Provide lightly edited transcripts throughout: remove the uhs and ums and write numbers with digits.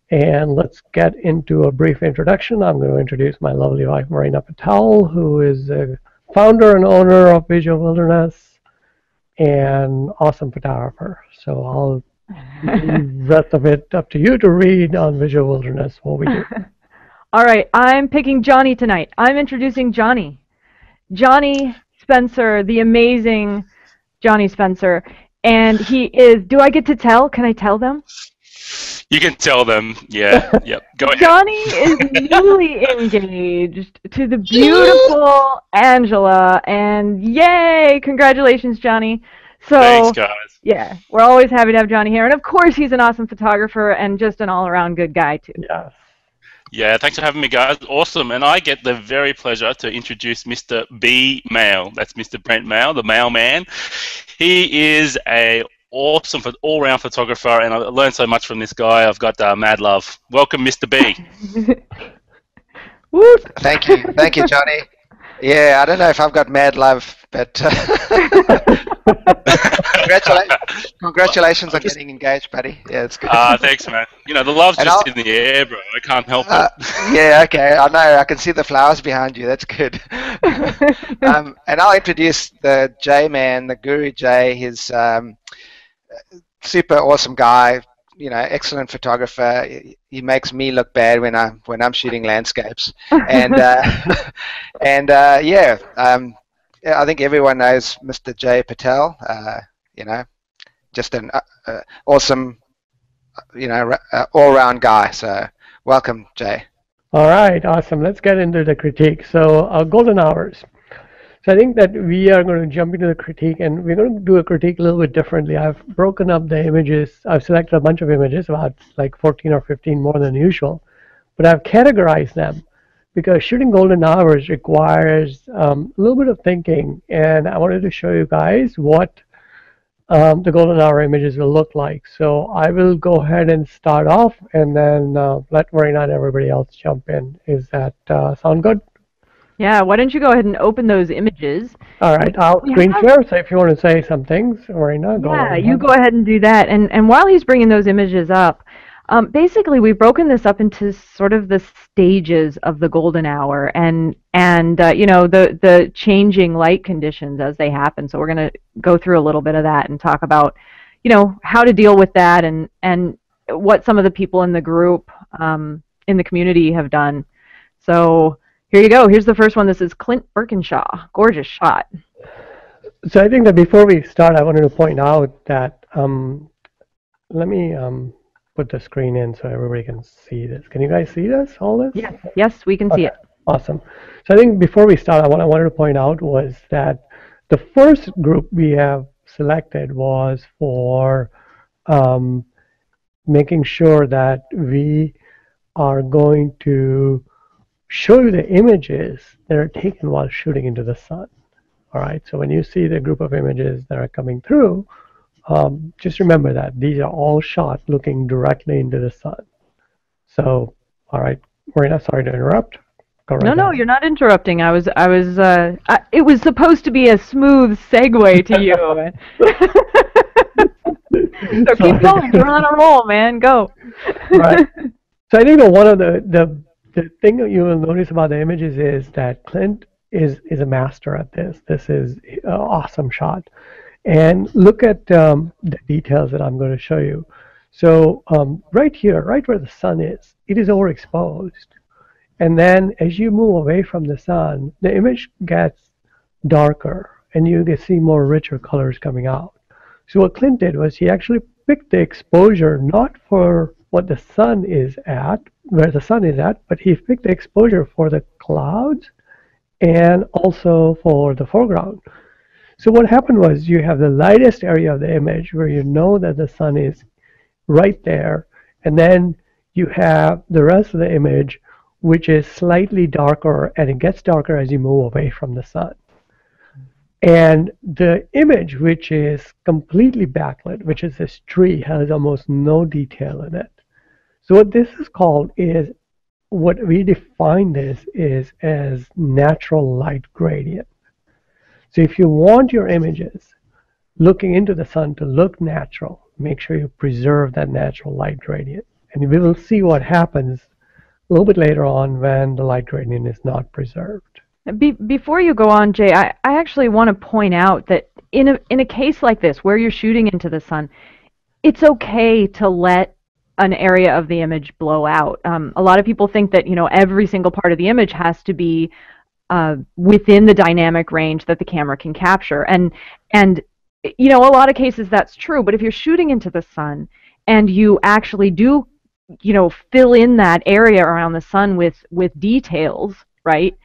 And let's get into a brief introduction. I'm going to introduce my lovely wife, Marina Patel, who is the founder and owner of Visual Wilderness and awesome photographer. So I'll leave the rest of it up to you to read on Visual Wilderness, what we do. All right, I'm picking Johnny tonight. I'm introducing Johnny. Johnny Spencer, the amazing Johnny Spencer. And he is, do I get to tell? Can I tell them? You can tell them, yeah, yep. Go ahead. Johnny is newly engaged to the beautiful Angela, and yay! Congratulations, Johnny. So, Thanks, guys. yeah, we're always happy to have Johnny here, and of course, he's an awesome photographer and just an all-around good guy too. Yes. Yeah, thanks for having me, guys. Awesome. And I get the very pleasure to introduce Mr. B. Mail. That's Mr. Brent Mail, the mailman. He is a awesome all-round photographer, and I learned so much from this guy. I've got mad love. Welcome, Mr. B. Thank you, Johnny. Yeah, I don't know if I've got mad love, but congratulations on getting engaged, buddy. Yeah, it's good. Thanks, man. You know, the love's just in the air, bro. I can't help it. Yeah, okay. I know. I can see the flowers behind you. That's good. And I'll introduce the J-Man, the Guru J. He's super awesome guy. You know, excellent photographer. He makes me look bad when I'm shooting landscapes. And yeah, I think everyone knows Mr. J. Patel. You know, just an awesome, you know, all-round guy. So welcome, Jay. All right, awesome. Let's get into the critique. So golden hours. So I think that we are going to jump into the critique, and we're going to do a critique a little bit differently. I've broken up the images. I've selected a bunch of images, about like 14 or 15 more than usual, but I've categorized them because shooting golden hours requires a little bit of thinking, and I wanted to show you guys what the golden hour images will look like. So I will go ahead and start off, and then let Marina and everybody else jump in. Is that sound good? Yeah, why don't you go ahead and open those images? All right, I'll screen share, so if you want to say some things, Marina, go ahead. Yeah, you go ahead and do that. And while he's bringing those images up, basically we've broken this up into sort of the stages of the golden hour and you know, the changing light conditions as they happen. So we're going to go through a little bit of that and talk about, you know, how to deal with that and what some of the people in the group, in the community have done. So here you go. Here's the first one. This is Clint Birkinshaw. Gorgeous shot. So I think that before we start, I wanted to point out that, let me put the screen in so everybody can see this. Can you guys see this, all this? Yes, yes, we can see it. Awesome. So I think before we start, what I wanted to point out was that the first group we have selected was for making sure that we are going to show you the images that are taken while shooting into the sun. All right, so when you see the group of images that are coming through, just remember that these are all shot looking directly into the sun. So, all right, Marina, sorry to interrupt. Go right No, ahead. you're not interrupting. It was supposed to be a smooth segue to you. So keep going. You're on a roll, man. Go. Right. So I think that one of the thing that you will notice about the images is that Clint is a master at this. This is an awesome shot. And look at the details that I'm going to show you. So right here, right where the sun is, it is overexposed. And then as you move away from the sun, the image gets darker and you can see more richer colors coming out. So what Clint did was he actually picked the exposure not for what the sun is at, where the sun is at, but he picked the exposure for the clouds and also for the foreground. So what happened was you have the lightest area of the image where you know that the sun is right there, and then you have the rest of the image which is slightly darker, and it gets darker as you move away from the sun. And the image which is completely backlit, which is this tree, has almost no detail in it. So what this is called is, what we define this is as natural light gradient. So if you want your images looking into the sun to look natural, make sure you preserve that natural light gradient. And we will see what happens a little bit later on when the light gradient is not preserved. Before you go on, Jay, I actually want to point out that in a case like this where you're shooting into the sun, it's okay to let an area of the image blow out. A lot of people think that every single part of the image has to be within the dynamic range that the camera can capture, and a lot of cases that's true. But if you're shooting into the sun and you actually do fill in that area around the sun with details, right?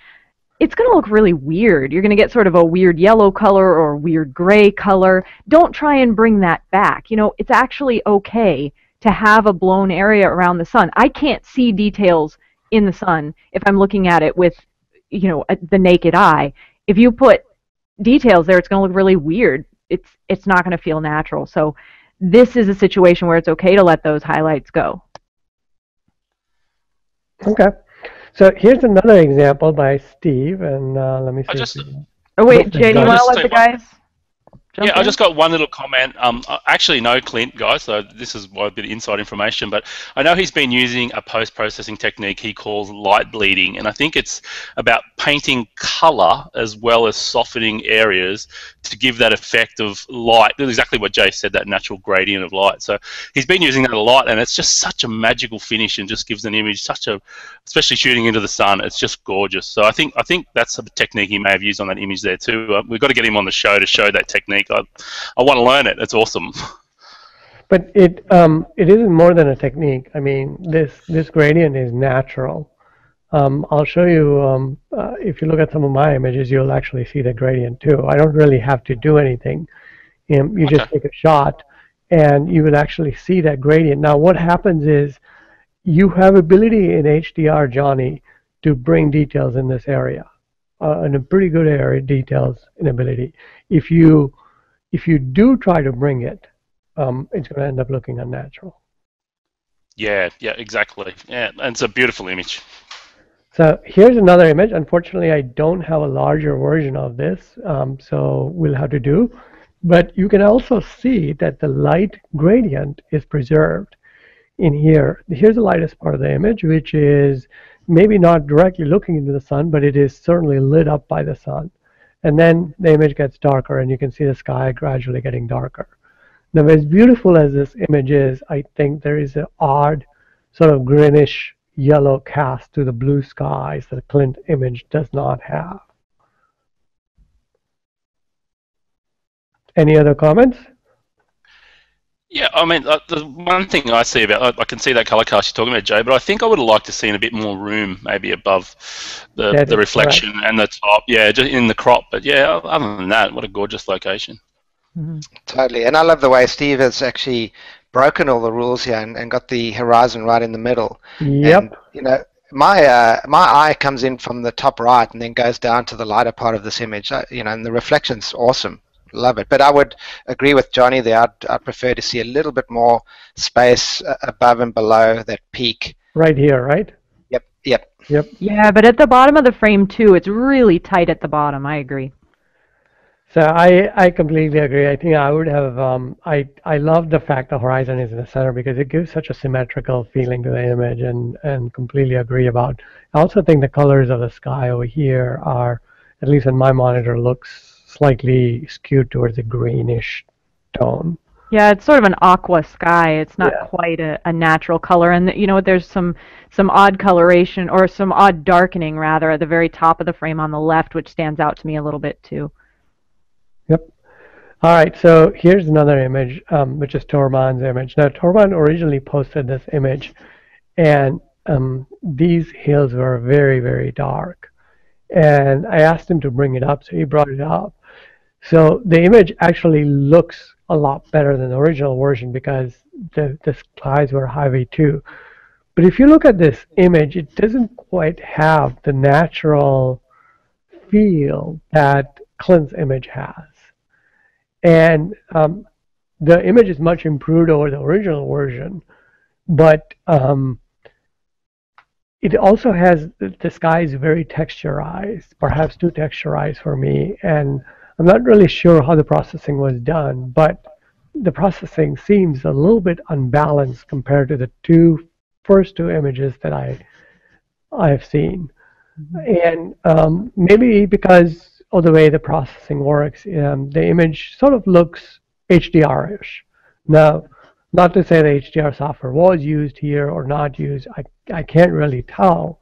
It's going to look really weird. You're going to get sort of a weird yellow color or weird gray color. Don't try and bring that back. It's actually okay to have a blown area around the sun. I can't see details in the sun if I'm looking at it with, the naked eye. If you put details there, it's going to look really weird. It's not going to feel natural. So this is a situation where it's okay to let those highlights go. Okay. So here's another example by Steve, and let me see. Oh wait, Jay, do you want to let the guys jump in? I just got one little comment. I actually know Clint, guys, so this is a bit of inside information, but I know he's been using a post-processing technique he calls light bleeding, and I think it's about painting color as well as softening areas to give that effect of light, exactly what Jay said, that natural gradient of light. So he's been using that a lot, and it's just such a magical finish and just gives an image especially shooting into the sun, it's just gorgeous. So I think that's a technique he may have used on that image there too. We've got to get him on the show to show that technique. I want to learn it. It's awesome. But it isn't more than a technique. I mean, this gradient is natural. I'll show you, if you look at some of my images, you'll actually see the gradient too. I don't really have to do anything. You just take a shot and you will actually see that gradient. Now what happens is you have ability in HDR, Johnny, to bring details in this area, and a pretty good area details in ability. If you do try to bring it, it's going to end up looking unnatural. Yeah, exactly. Yeah, and it's a beautiful image. So here's another image. Unfortunately, I don't have a larger version of this, so we'll have to do. But you can also see that the light gradient is preserved in here. Here's the lightest part of the image, which is maybe not directly looking into the sun, but it is certainly lit up by the sun. And then the image gets darker, and you can see the sky gradually getting darker. Now, as beautiful as this image is, I think there is an odd sort of greenish yellow cast to the blue skies that the Clint image does not have. Any other comments? Yeah, I mean, the one thing I see I can see that color cast you're talking about, Jay, but I think I would have liked to see a bit more room, maybe above the reflection and the top. Yeah, just in the crop. But yeah, other than that, what a gorgeous location. Mm-hmm. Totally, and I love the way Steve has actually broken all the rules here and got the horizon right in the middle. Yep. And, my eye comes in from the top right and then goes down to the lighter part of this image. And the reflection's awesome. Love it. But I would agree with Johnny there. I'd prefer to see a little bit more space above and below that peak. Right here, right? Yep. Yeah, but at the bottom of the frame too, it's really tight at the bottom. I agree. So I completely agree. I think I would have, I love the fact the horizon is in the center because it gives such a symmetrical feeling to the image, and completely agree about. I also think the colors of the sky over here are, at least in my monitor, looks slightly skewed towards a greenish tone. Yeah, it's sort of an aqua sky. It's not quite a natural color, and there's some odd coloration, or some odd darkening rather, at the very top of the frame on the left, which stands out to me a little bit too. Yep. All right, so here's another image, which is Torman's image. Now, Torman originally posted this image, and these hills were very, very dark. And I asked him to bring it up, so he brought it up. So the image actually looks a lot better than the original version because the skies were highway too. But if you look at this image, it doesn't quite have the natural feel that Clint's image has. And the image is much improved over the original version, but it also has, the sky is very texturized, perhaps too texturized for me, and I'm not really sure how the processing was done, but the processing seems a little bit unbalanced compared to the two first two images that I've seen. Mhm. And maybe because of the way the processing works, the image sort of looks HDR-ish. Now, not to say the HDR software was used here or not used, I can't really tell,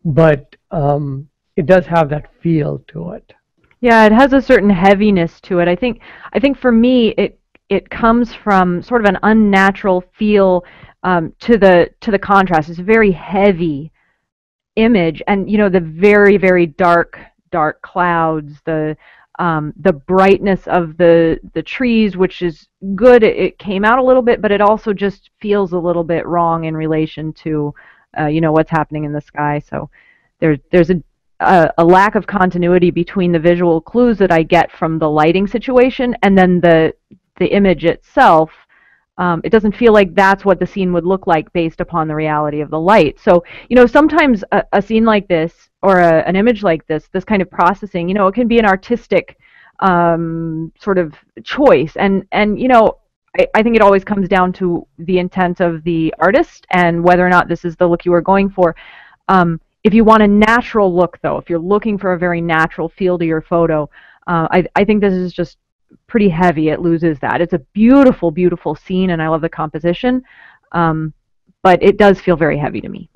but it does have that feel to it. Yeah, it has a certain heaviness to it. I think for me it comes from sort of an unnatural feel to the contrast. It's a very heavy image, and the very very dark clouds, the brightness of the trees, which is good. It came out a little bit, but it also just feels a little bit wrong in relation to what's happening in the sky. So there's a lack of continuity between the visual clues that I get from the lighting situation and then the image itself. It doesn't feel like that's what the scene would look like based upon the reality of the light. So, sometimes a scene like this or an image like this kind of processing, it can be an artistic sort of choice. And I think it always comes down to the intent of the artist and whether or not this is the look you are going for. If you want a natural look, though, if you're looking for a very natural feel to your photo, I think this is just pretty heavy. It loses that. It's a beautiful, beautiful scene, and I love the composition, but it does feel very heavy to me.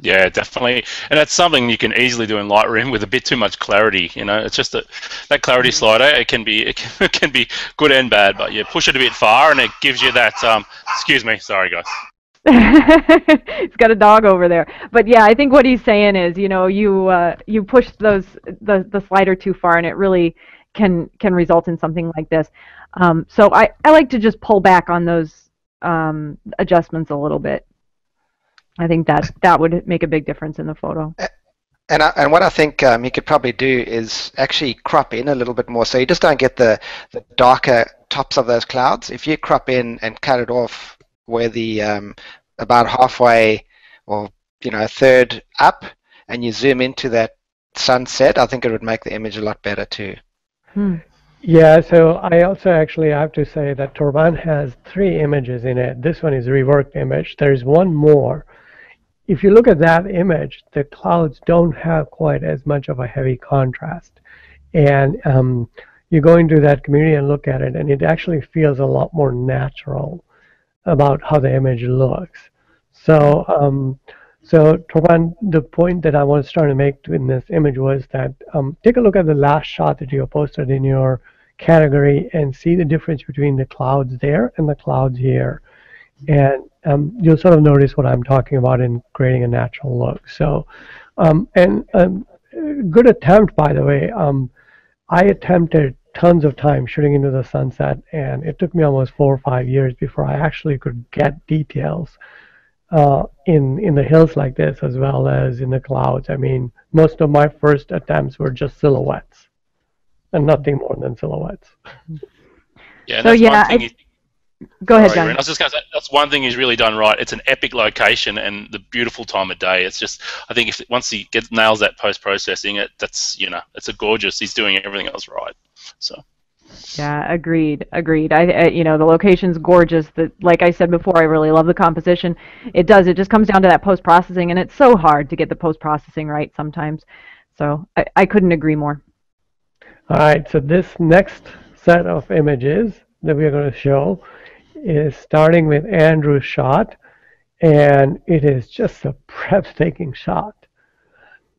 Yeah, definitely, and that's something you can easily do in Lightroom with a bit too much clarity. It's just that clarity slider. It can be good and bad, but you push it a bit far, and it gives you that. Excuse me, sorry guys. He's got a dog over there, but yeah, I think what he's saying is, you push the slider too far, and it really can result in something like this. So I like to just pull back on those adjustments a little bit. I think that would make a big difference in the photo. And what I think you could probably do is actually crop in a little bit more, so you just don't get the darker tops of those clouds. If you crop in and cut it off where the about halfway or a third up, and you zoom into that sunset, I think it would make the image a lot better too. Yeah, so I also actually have to say that Turban has 3 images in it. This one is a reworked image. There's one more. If you look at that image, the clouds don't have quite as much of a heavy contrast. And you go into that community and look at it, and it actually feels a lot more natural about how the image looks. So, Turban, the point that I was trying to make in this image was that take a look at the last shot that you posted in your category and see the difference between the clouds there and the clouds here. And you'll sort of notice what I'm talking about in creating a natural look. So, good attempt, by the way. I attempted tons of time shooting into the sunset, and it took me almost 4 or 5 years before I actually could get details in the hills like this, as well as in the clouds. I mean, most of my first attempts were just silhouettes, and nothing more than silhouettes. Yeah, So that's yeah, one thing. go ahead, Sorry, John. Ren. I was just going to say that's one thing he's really done right. It's an epic location and the beautiful time of day. It's just, I think if once he nails that post processing, it's a gorgeous. He's doing everything else right. So. Yeah, agreed. The location's gorgeous. Like I said before, I really love the composition. It just comes down to that post processing, and it's so hard to get the post processing right sometimes. So I couldn't agree more. All right, so this next set of images that we're going to show is starting with Andrew's shot, and it is just a breathtaking shot.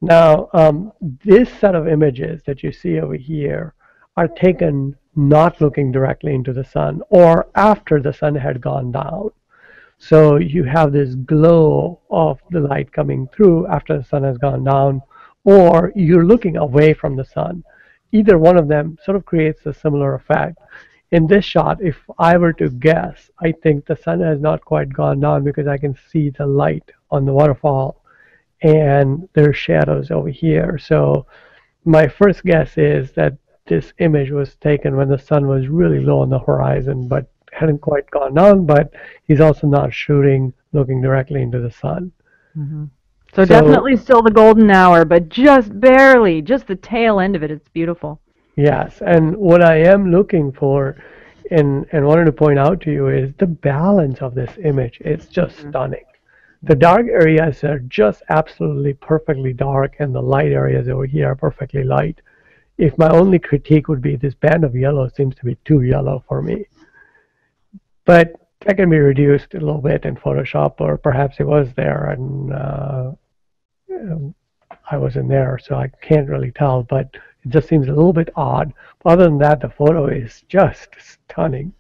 Now, this set of images that you see over here are taken not looking directly into the sun or after the sun had gone down. So you have this glow of the light coming through after the sun has gone down, or you're looking away from the sun. Either one of them sort of creates a similar effect. In this shot, if I were to guess, I think the sun has not quite gone down because I can see the light on the waterfall and there's shadows over here. So my first guess is that this image was taken when the sun was really low on the horizon but hadn't quite gone down, but he's also not shooting looking directly into the sun. Mm-hmm. So definitely still the golden hour, but just barely, just the tail end of it. It's beautiful. Yes, and what I am looking for and wanted to point out to you is the balance of this image. It's just Mhm. stunning. The dark areas are just absolutely perfectly dark, and the light areas over here are perfectly light. If my only critique would be this band of yellow seems to be too yellow for me, but that can be reduced a little bit in Photoshop, or perhaps it was there and I wasn't there, so I can't really tell. But it just seems a little bit odd. Other than that, the photo is just stunning.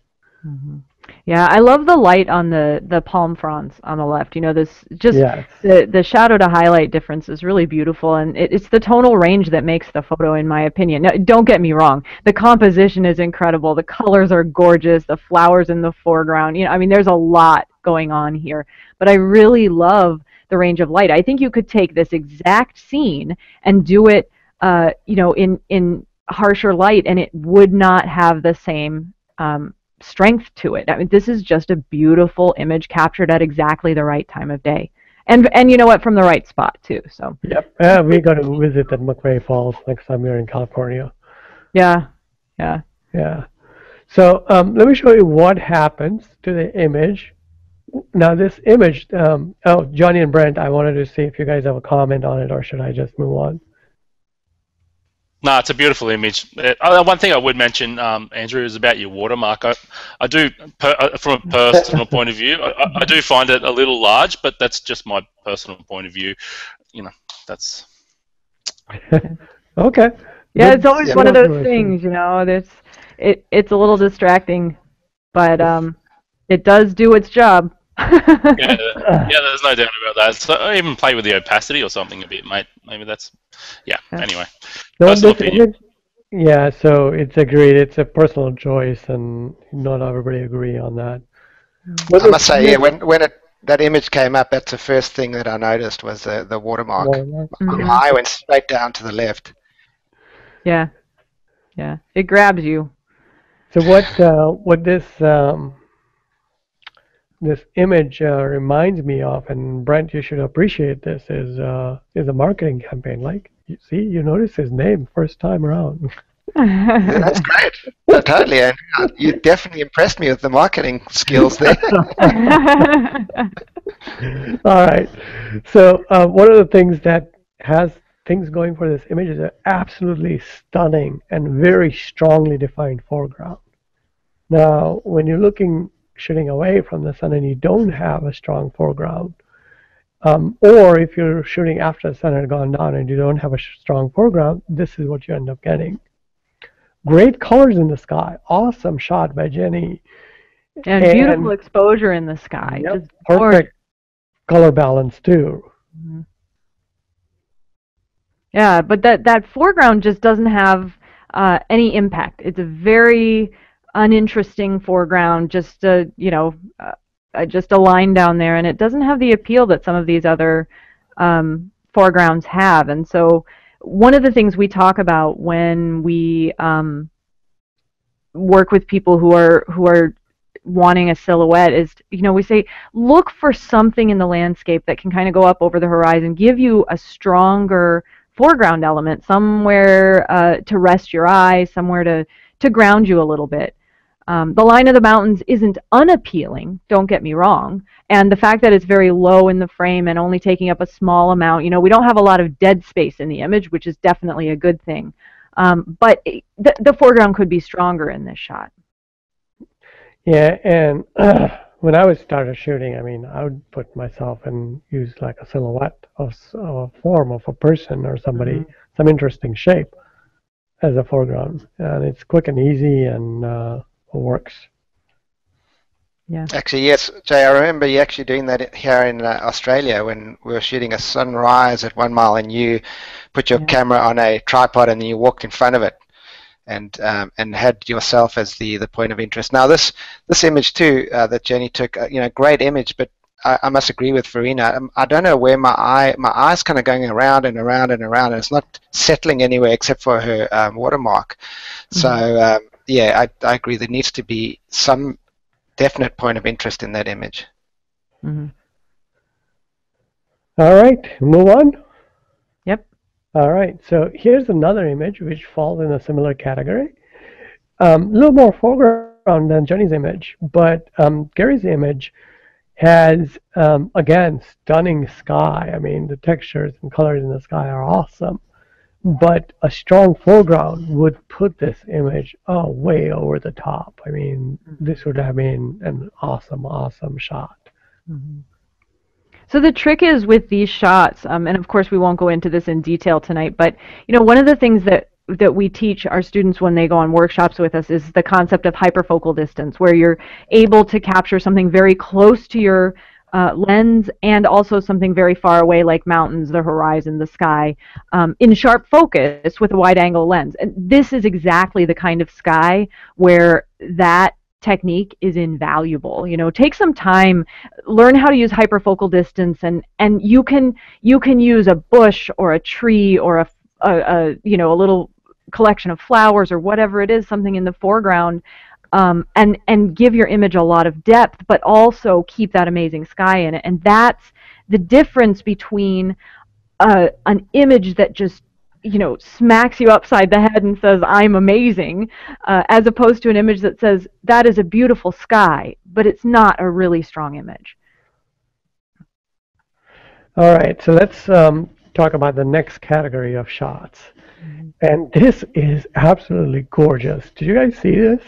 Mhm. Yeah, I love the light on the palm fronds on the left. You know, this just Yes. the shadow to highlight difference is really beautiful, and it's the tonal range that makes the photo, in my opinion. Now, don't get me wrong, the composition is incredible. The colors are gorgeous. The flowers in the foreground. You know, I mean, there's a lot going on here, but I really love the range of light. I think you could take this exact scene and do it, you know, in harsher light, and it would not have the same strength to it. I mean, this is just a beautiful image captured at exactly the right time of day, and you know what, from the right spot too. So Yep. We got to visit at McRae Falls next time we're in California. yeah, yeah. Yeah. So let me show you what happens to the image. Now this image, oh, Johnny and Brent, I wanted to see if you guys have a comment on it, or should I just move on? No, it's a beautiful image. One thing I would mention, Andrew, is about your watermark. I do, from a personal point of view, I do find it a little large, but that's just my personal point of view. You know, that's. Okay. Yeah, Good. it's always Yeah. one of those Congratulations. things, you know. It's a little distracting, but it does do its job. Yeah, there's no doubt about that. So I even play with the opacity or something a bit, mate. Maybe that's. Yeah. Yeah. Anyway, No, personal this opinion. image, yeah, so it's agreed. It's a personal choice, and not everybody agree on that. But I this must say, yeah, image, when that image came up, that's the first thing that I noticed was the watermark. watermark. My Mhm. eye went straight down to the left. Yeah, yeah. It grabs you. So what this image reminds me of, and Brent, you should appreciate this, is a marketing campaign. Like, you see, you notice his name first time around. Yeah, that's great. Totally, and you definitely impressed me with the marketing skills there. All right. So one of the things that has things going for this image is an absolutely stunning and very strongly defined foreground. Now, when you're shooting away from the sun and you don't have a strong foreground, or if you're shooting after the sun had gone down and you don't have a strong foreground, this is what you end up getting. Great colors in the sky. Awesome shot by Jenny. And beautiful exposure in the sky. Yep, Just perfect gorgeous. color balance too. Mhm. Yeah, but that foreground just doesn't have any impact. It's a very uninteresting foreground, just just a line down there, and it doesn't have the appeal that some of these other foregrounds have. And so, one of the things we talk about when we work with people who are wanting a silhouette is, we say, look for something in the landscape that can kind of go up over the horizon, give you a stronger foreground element, somewhere to rest your eyes, somewhere to ground you a little bit. The line of the mountains isn't unappealing, don't get me wrong, and the fact that it's very low in the frame and only taking up a small amount, we don't have a lot of dead space in the image, which is definitely a good thing. But the foreground could be stronger in this shot. Yeah, and when I was started shooting, I mean, I would put myself and use like a silhouette of a form of a person or somebody, some interesting shape as a foreground, and it's quick and easy and works. Yeah. Actually, yes, Jay, I remember you actually doing that here in Australia when we were shooting a sunrise at 1 mile, and you put your camera on a tripod and then you walked in front of it and had yourself as the point of interest. Now this image too that Jenny took, great image, but I must agree with Farina. I don't know where my eye's kind of going around and around and around, and it's not settling anywhere except for her watermark. So yeah, I agree. There needs to be some definite point of interest in that image. Mm-hmm. All right, move on. Yep. All right, so here's another image which falls in a similar category. A little more foreground foreground than Jenny's image, but Gary's image has, again, stunning sky. I mean, the textures and colors in the sky are awesome. But a strong foreground would put this image way over the top. I mean, this would have been an awesome, awesome shot. Mm-hmm. So the trick is with these shots, and of course we won't go into this in detail tonight, but one of the things that we teach our students when they go on workshops with us is the concept of hyperfocal distance, where you're able to capture something very close to your lens and also something very far away like mountains, the horizon, the sky, in sharp focus with a wide angle lens. And this is exactly the kind of sky where that technique is invaluable. Take some time, learn how to use hyperfocal distance, and you can use a bush or a tree or a little collection of flowers or whatever it is, something in the foreground, and give your image a lot of depth, but also keep that amazing sky in it. And that's the difference between an image that just smacks you upside the head and says, I'm amazing, as opposed to an image that says, that is a beautiful sky, but it's not a really strong image. All right, so let's talk about the next category of shots. Mm-hmm. And this is absolutely gorgeous. Did you guys see this?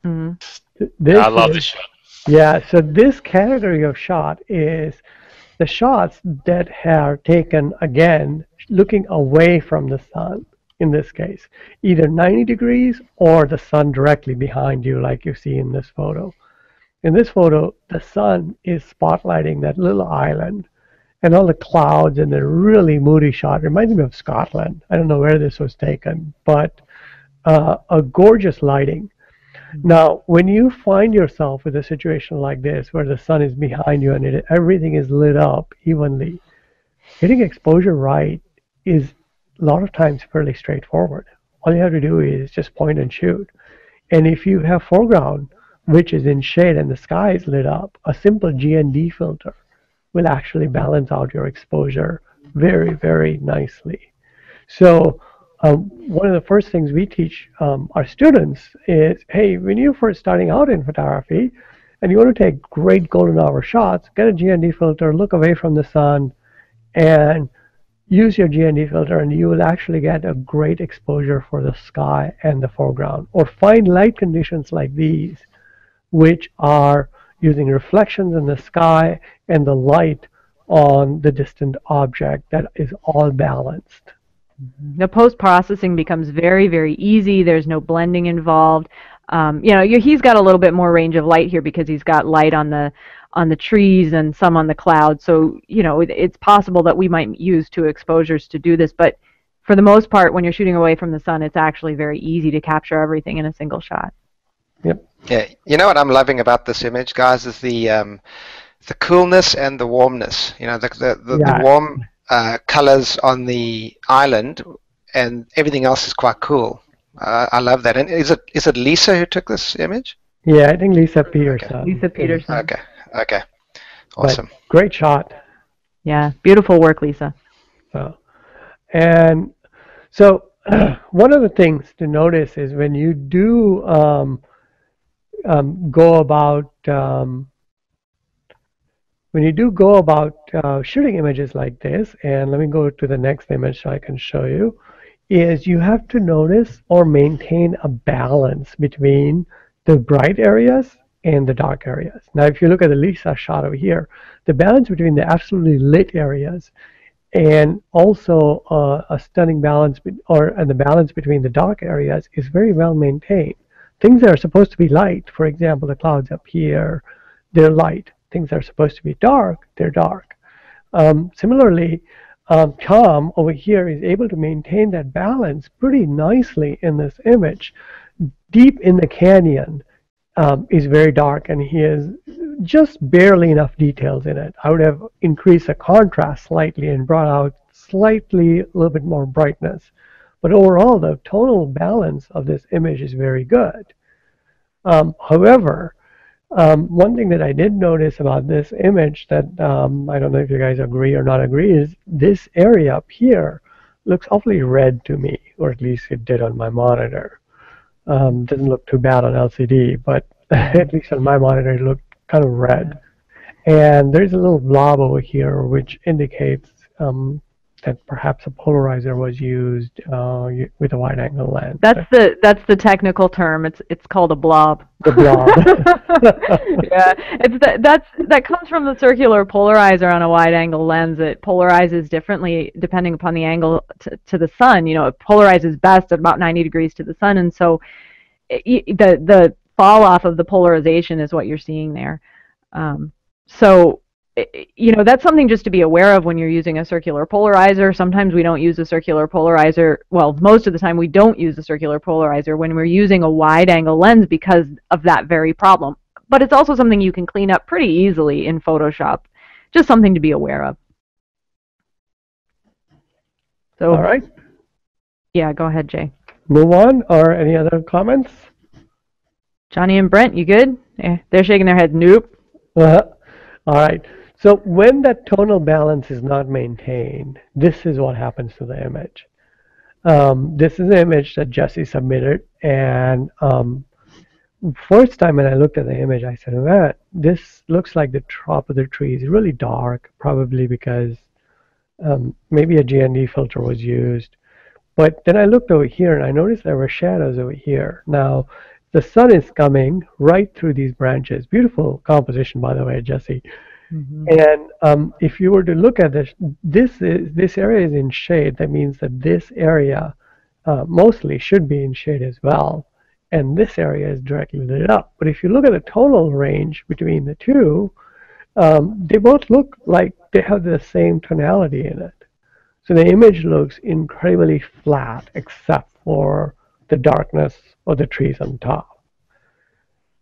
Mm-hmm. I love this shot. Yeah, so this category of shot is the shots that are taken, again, looking away from the sun, in this case, either 90 degrees or the sun directly behind you, like you see in this photo. In this photo, the sun is spotlighting that little island and all the clouds and the really moody shot. It reminds me of Scotland. I don't know where this was taken, but a gorgeous lighting. Now, when you find yourself with a situation like this, where the sun is behind you and everything is lit up evenly, getting exposure right is a lot of times fairly straightforward. All you have to do is just point and shoot. And if you have foreground, which is in shade and the sky is lit up, a simple GND filter will actually balance out your exposure very, very nicely. So one of the first things we teach our students is, hey, when you're first starting out in photography and you want to take great golden hour shots, get a GND filter, look away from the sun, and use your GND filter, and you will actually get a great exposure for the sky and the foreground. Or find light conditions like these, which are using reflections in the sky and the light on the distant object that is all balanced. The post-processing becomes very, very easy. There's no blending involved. He's got a little bit more range of light here because he's got light on the trees and some on the clouds. So, it's possible that we might use two exposures to do this. But for the most part, when you're shooting away from the sun, it's actually very easy to capture everything in a single shot. Yep. Yeah. You know what I'm loving about this image, guys, is the coolness and the warmness. The warm colors on the island, and everything else is quite cool. I love that. And is it Lisa who took this image? Yeah, I think Lisa Peterson. Okay. Lisa Peterson. Okay. Awesome. But great shot. Yeah, beautiful work, Lisa. And so one of the things to notice is when you do go about shooting images like this, and let me go to the next image so I can show you, is you have to notice or maintain a balance between the bright areas and the dark areas. Now, if you look at the Lisa shot over here, the balance between the absolutely lit areas and also a stunning balance, and the balance between the dark areas is very well maintained. Things that are supposed to be light, for example, the clouds up here, they're light. Things that are supposed to be dark, they're dark. Similarly, Tom over here is able to maintain that balance pretty nicely in this image. Deep in the canyon is very dark, and he has just barely enough details in it. I would have increased the contrast slightly and brought out slightly a little bit more brightness. But overall, the tonal balance of this image is very good. However, one thing that I did notice about this image that I don't know if you guys agree or not agree is this area up here looks awfully red to me, or at least it did on my monitor. Doesn't look too bad on LCD, but Mhm. at least on my monitor it looked kind of red. And there's a little blob over here which indicates that perhaps a polarizer was used with a wide-angle lens. That's the technical term. It's called a blob. The blob. Yeah, that comes from the circular polarizer on a wide-angle lens. It polarizes differently depending upon the angle to the sun. It polarizes best at about 90 degrees to the sun, and so the fall off of the polarization is what you're seeing there. So that's something just to be aware of when you're using a circular polarizer. Sometimes we don't use a circular polarizer. Well, most of the time we don't use a circular polarizer when we're using a wide angle lens because of that very problem. But it's also something you can clean up pretty easily in Photoshop. Just something to be aware of. So, All right. Yeah, go ahead, Jay. Move on, or any other comments? Johnny and Brent, you good? Yeah, they're shaking their heads. Nope. All right. So when that tonal balance is not maintained, this is what happens to the image. This is an image that Jesse submitted, and first time when I looked at the image, I said, "Man, this looks like the top of the tree is really dark, probably because maybe a GND filter was used." But then I looked over here, and I noticed there were shadows over here. Now, the sun is coming right through these branches. Beautiful composition, by the way, Jesse. Mm-hmm. And if you were to look at this area is in shade. That means that this area mostly should be in shade as well, and this area is directly lit up. But if you look at the tonal range between the two, they both look like they have the same tonality in it. So the image looks incredibly flat, except for the darkness of the trees on top.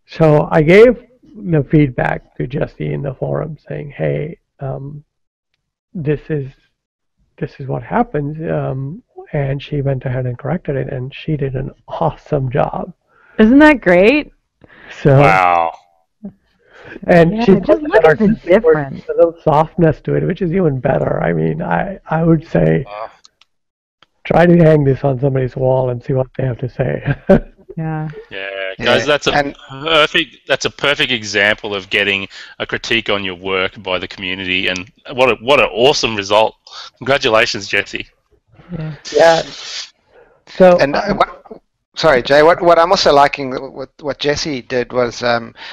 So I gave the feedback to Jesse in the forum saying, "Hey, this is what happens," and she went ahead and corrected it, and she did an awesome job. Isn't that great? So Wow. and Yeah, she's just look at the difference. a little softness to it, which is even better. I mean, I would say try to hang this on somebody's wall and see what they have to say. Yeah. Yeah, guys, that's a perfect example of getting a critique on your work by the community, and what an awesome result! Congratulations, Jesse. Yeah. Yeah. So And sorry, Jay. What I'm also liking what Jessie did was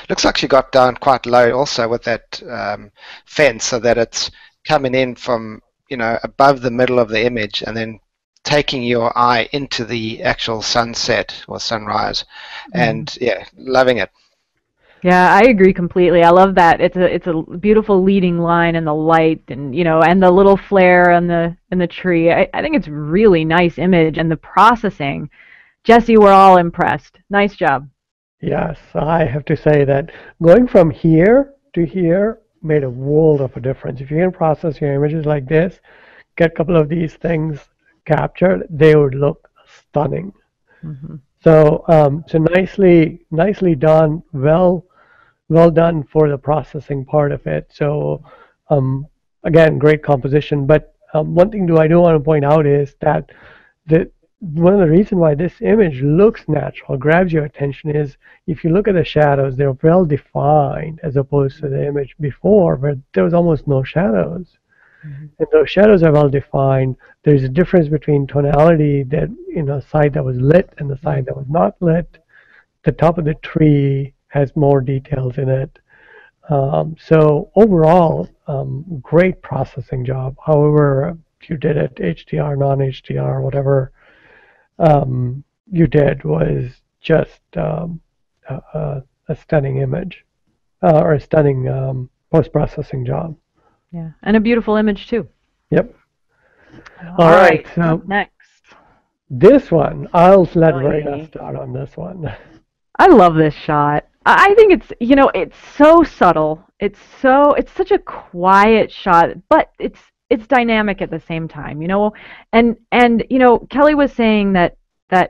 looks like she got down quite low also with that fence, so that it's coming in from above the middle of the image and then taking your eye into the actual sunset or sunrise, and yeah, loving it. Yeah, I agree completely. I love that. It's a beautiful leading line and the light and and the little flare on the tree. I think it's really nice image and the processing. Jesse, we're all impressed. Nice job. yes, I have to say that going from here to here made a world of a difference. If you can process your images like this, get a couple of these things captured, they would look stunning. Mm-hmm. So, so nicely done. Well done for the processing part of it. So, again, great composition. But one thing I do want to point out is that one of the reasons why this image looks natural, grabs your attention, is if you look at the shadows, they're well defined as opposed to the image before, where there was almost no shadows. Mm-hmm. And those shadows are well defined. There's a difference between tonality that side that was lit and the side that was not lit. The top of the tree has more details in it. So overall, great processing job. However you did it, HDR, non-HDR, whatever you did was just a stunning image or a stunning post-processing job. Yeah, and a beautiful image too. Yep. All right. So next. This one, I'll let Verena start on this one. I love this shot. I think it's it's so subtle. It's such a quiet shot, but it's dynamic at the same time, And Kelly was saying that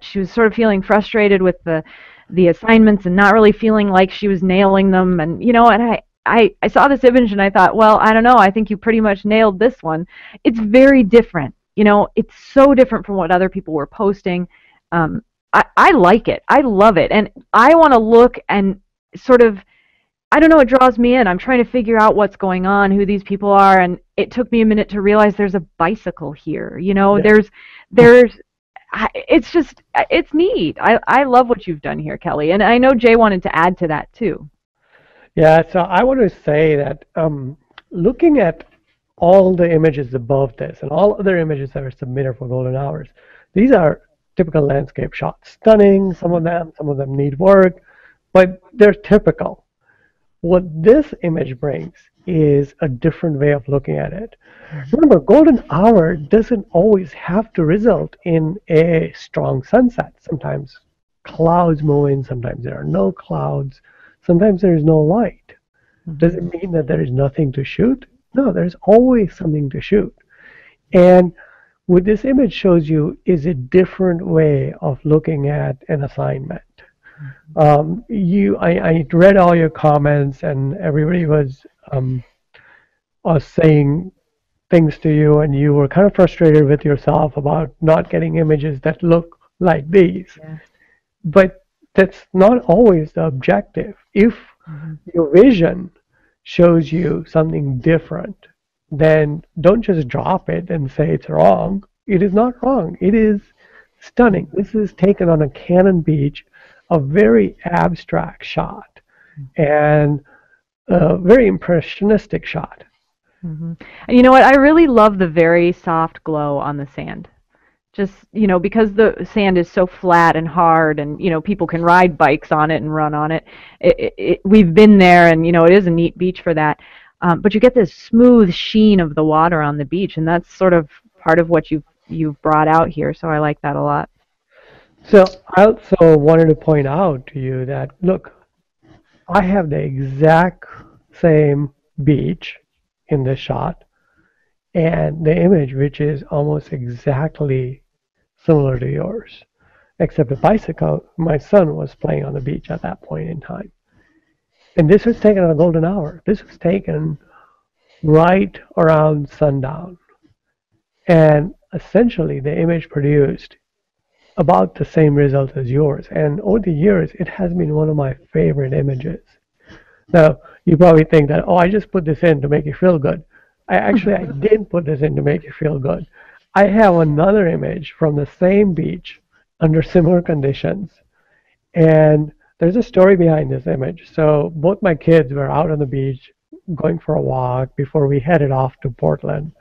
she was sort of feeling frustrated with the assignments and not really feeling like she was nailing them, and and I saw this image and I thought, well, I don't know, I think you pretty much nailed this one. It's very different. It's so different from what other people were posting. I like it. I love it. And I want to look and sort of, I don't know, it draws me in. I'm trying to figure out what's going on, who these people are, and it took me a minute to realize there's a bicycle here. You know, Yeah. there's it's just it's neat. I love what you've done here, Kelly. And I know Jay wanted to add to that too. Yeah, so I want to say that looking at all the images above this and all other images that are submitted for golden hours, these are typical landscape shots. Stunning, some of them need work, but they're typical. What this image brings is a different way of looking at it. Remember, golden hour doesn't always have to result in a strong sunset. Sometimes clouds move in, sometimes there are no clouds, sometimes there is no light. Does it mean that there is nothing to shoot? No, there's always something to shoot. And what this image shows you is a different way of looking at an assignment. I read all your comments, and everybody was saying things to you, and you were kind of frustrated with yourself about not getting images that look like these. Yeah. But that's not always the objective. If your vision shows you something different, then don't just drop it and say it's wrong. It is not wrong. It is stunning. This is taken on a Cannon beach, a very abstract shot, and a very impressionistic shot. And you know what? I really love the very soft glow on the sand. Just, because the sand is so flat and hard, and, people can ride bikes on it and run on it. We've been there, and, it is a neat beach for that. But you get this smooth sheen of the water on the beach, and that's sort of part of what you've brought out here. So I like that a lot. So I also wanted to point out to you that, look, I have the exact same beach in this shot and the image, which is almost exactly similar to yours, except a bicycle. My son was playing on the beach at that point in time. And this was taken on a golden hour. This was taken right around sundown. And essentially, the image produced about the same result as yours. And over the years, it has been one of my favorite images. Now, you probably think that, oh, I just put this in to make you feel good. I didn't put this in to make you feel good. I have another image from the same beach under similar conditions. And there's a story behind this image. So both my kids were out on the beach going for a walk before we headed off to Portland.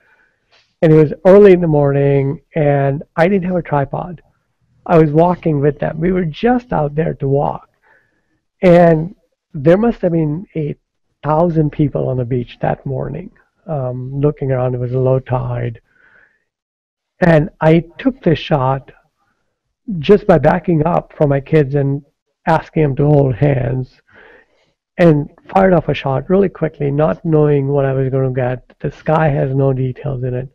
And it was early in the morning, and I didn't have a tripod. I was walking with them. We were just out there to walk. And there must have been 8,000 people on the beach that morning. Looking around, it was a low tide. And I took this shot just by backing up from my kids and asking them to hold hands, and fired off a shot really quickly, not knowing what I was going to get. The sky has no details in it.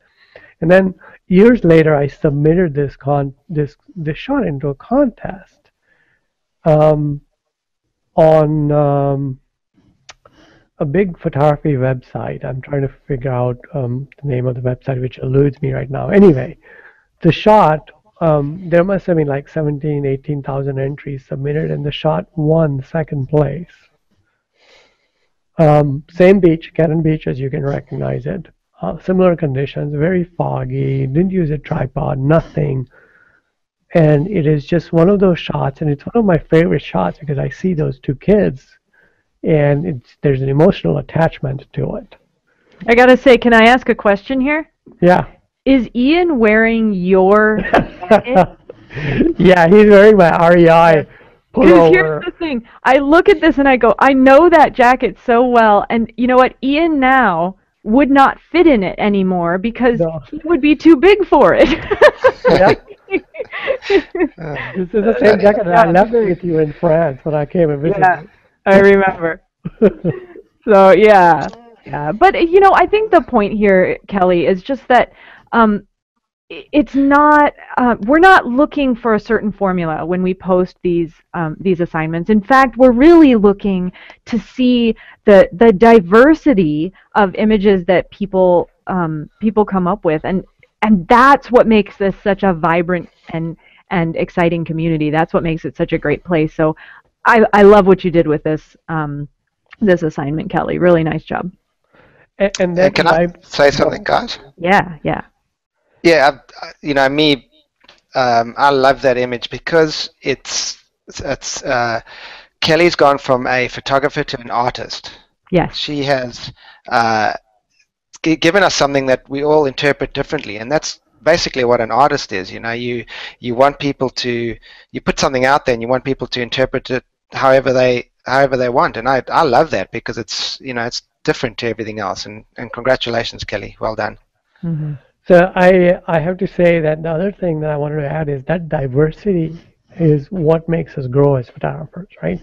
And then years later, I submitted this shot into a contest on a big photography website. I'm trying to figure out the name of the website, which eludes me right now. Anyway, the shot, there must have been like 17, 18,000 entries submitted, and the shot won second place. Same beach, Cannon Beach, as you can recognize it. Similar conditions, very foggy, didn't use a tripod, nothing. And it is just one of those shots, and it's one of my favorite shots because I see those two kids, and there's an emotional attachment to it. I gotta say, can I ask a question here? Yeah. Is Ian wearing your jacket? Yeah, he's wearing my REI Because pullover. here's the thing. I look at this and I go, I know that jacket so well. And you know what? Ian now would not fit in it anymore because he would be too big for it. Yeah. This is the same jacket that I left with you in France when I came and visited. Yeah, I remember. So, yeah. But, I think the point here, Kelly, is just that it's not, we're not looking for a certain formula when we post these assignments. In fact, we're really looking to see the diversity of images that people come up with, and that's what makes this such a vibrant and and exciting community. That's what makes it such a great place. So I love what you did with this this assignment, Kelly. Really nice job. And then Can I say something, guys? Yeah, yeah. Yeah, you know, me, I love that image because it's Kelly's gone from a photographer to an artist. Yes. She has given us something that we all interpret differently, and that's basically what an artist is. You know, you want people to, you put something out there and you want people to interpret it however they want, and I love that because it's, you know, it's different to everything else. And congratulations, Kelly, well done. Mm-hmm. So I have to say that the other thing that I wanted to add is that diversity is what makes us grow as photographers, right?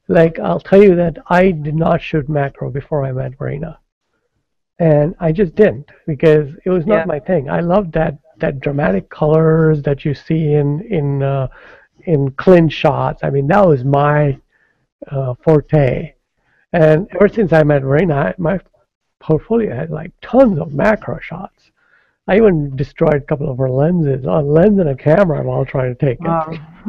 Like, I'll tell you that I did not shoot macro before I met Verena. And I just didn't, because it was not my thing. I love that dramatic colors that you see in Clint shots. I mean, that was my forte. And ever since I met Verena, my portfolio had like tons of macro shots. I even destroyed a couple of her lenses, a lens and a camera while trying to take it.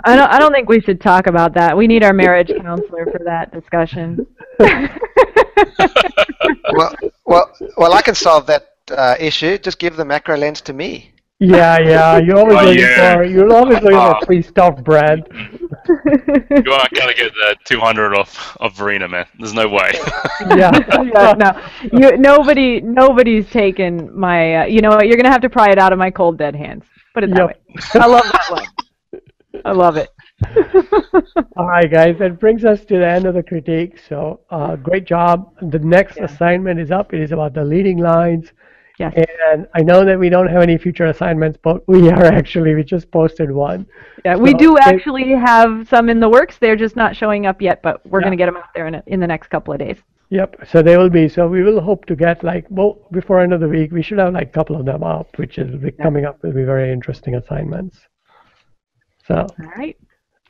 I don't think we should talk about that. We need our marriage counselor for that discussion. well, I can solve that issue. Just give the macro lens to me. Yeah, you're always looking for free stuff, Brad. You aren't gonna get the 200 of Verena, man. There's no way. No. Nobody's taken my. You know what? You're gonna have to pry it out of my cold dead hands. Put it that way. I love that one. I love it. All right, guys, that brings us to the end of the critique. So, great job. The next assignment is up. It is about the leading lines. Yes. And I know that we don't have any future assignments, but we just posted one. Yeah, so we do actually have some in the works. They're just not showing up yet, but we're going to get them out there in the next couple of days. Yep. So they will be. So we will hope to get before end of the week, we should have like a couple of them up, which is coming up will be very interesting assignments. So.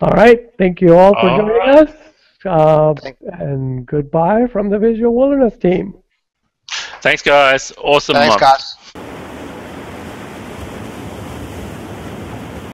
All right. Thank you all for joining us. And goodbye from the Visual Wilderness team. Thanks, guys. Awesome. Thanks, guys.